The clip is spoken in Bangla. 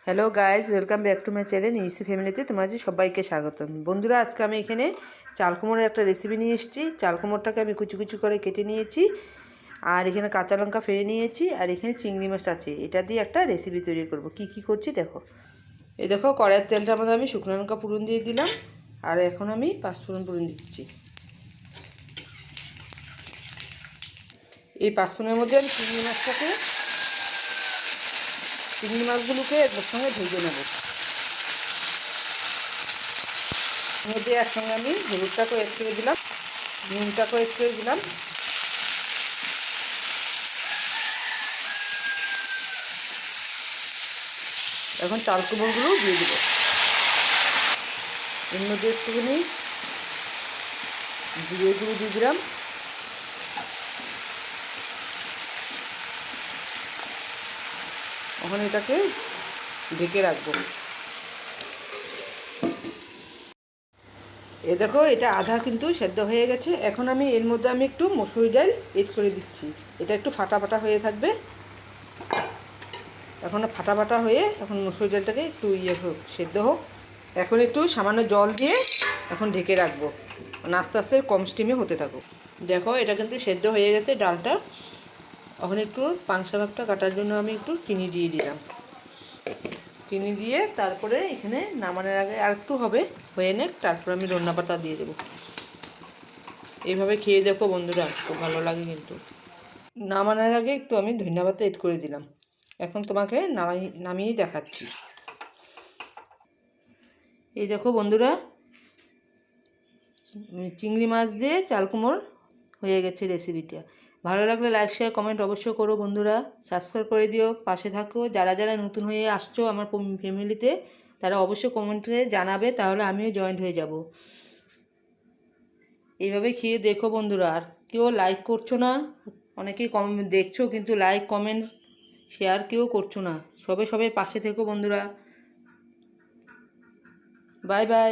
Hello guys, welcome back to my channel UC ফ্যামিলিতে তোমাদের সবাইকে স্বাগতম। বন্ধুরা, আজকে আমি এখানে চাল কুমড়োর একটা রেসিপি নিয়ে এসেছি। চাল কুমড়োটাকে আমি কুচি কুচি করে কেটে নিয়েছি, আর এখানে কাঁচা লঙ্কা ফেলে নিয়েছি, আর এখানে চিংড়ি মাছ আছে। এটা দিয়ে একটা রেসিপি তৈরি করব। কি কি করছি দেখো। এই দেখো, কড়াইয়ের তেলটার মধ্যে আমি শুকনো লঙ্কা ফোড়ন দিয়ে দিলাম, আর এখন আমি পাঁচফোড়ন ফোড়ন দিচ্ছি। এই পাঁচফোড়নের মধ্যে আমি চিংড়ি মাছগুলোকে এর সঙ্গে ভেজে নেব। মধ্যে একসঙ্গে আমি হলুদটাকেও এড করে দিলাম, নুনটাকেও এড করে দিলাম। এখন চাল কুমড়োগুলো দিয়ে দেবো। এর মধ্যে একটুখানি জিরে গুঁড়ো দিয়ে দিলাম। ওখানে এটাকে ঢেকে রাখবো। এ দেখো, এটা আধা কিন্তু সেদ্ধ হয়ে গেছে। এখন আমি এর মধ্যে একটু মসুর ডাল এড করে দিচ্ছি। এটা একটু ফাটা ফাটা হয়ে থাকবে। এখন ফাটা ফাটা হয়ে এখন মসুর ডালটাকে একটু হোক, সেদ্ধ হোক। এখন একটু সামান্য জল দিয়ে এখন ঢেকে রাখবো, আস্তে আস্তে কম স্টিমে হতে থাকুক। দেখো, এটা কিন্তু সেদ্ধ হয়ে গেছে ডালটা। এখন একটু পাংশা ভাবটা কাটার জন্য আমি একটু চিনি দিয়ে দিলাম। চিনি দিয়ে তারপরে এখানে নামানোর আগে আর একটু হয়ে নেক, তারপর আমি ধনিয়া পাতা দিয়ে দেবো। এইভাবে খেয়ে দেখো বন্ধুরা, খুব ভালো লাগে। কিন্তু নামানোর আগে একটু আমি ধনিয়া পাতা এড করে দিলাম। এখন তোমাকে নামিয়েই দেখাচ্ছি। এই দেখো বন্ধুরা, চিংড়ি মাছ দিয়ে চাল কুমড়ো হয়ে গেছে রেসিপিটা। ভালো লাগলে লাইক শেয়ার কমেন্ট অবশ্যই করো বন্ধুরা। সাবস্ক্রাইব করে দিও, পাশে থাকো। যারা যারা নতুন হয়ে আসছো আমার ফ্যামিলিতে, তারা অবশ্যই কমেন্টে জানাবে, তাহলে আমিও জয়েন্ট হয়ে যাব। এইভাবে খেয়ে দেখো বন্ধুরা। আর কেউ লাইক করছো না, অনেকেই দেখছো কিন্তু লাইক কমেন্ট শেয়ার কেউ করছো না। সবাই পাশে থেকো বন্ধুরা। Bye bye.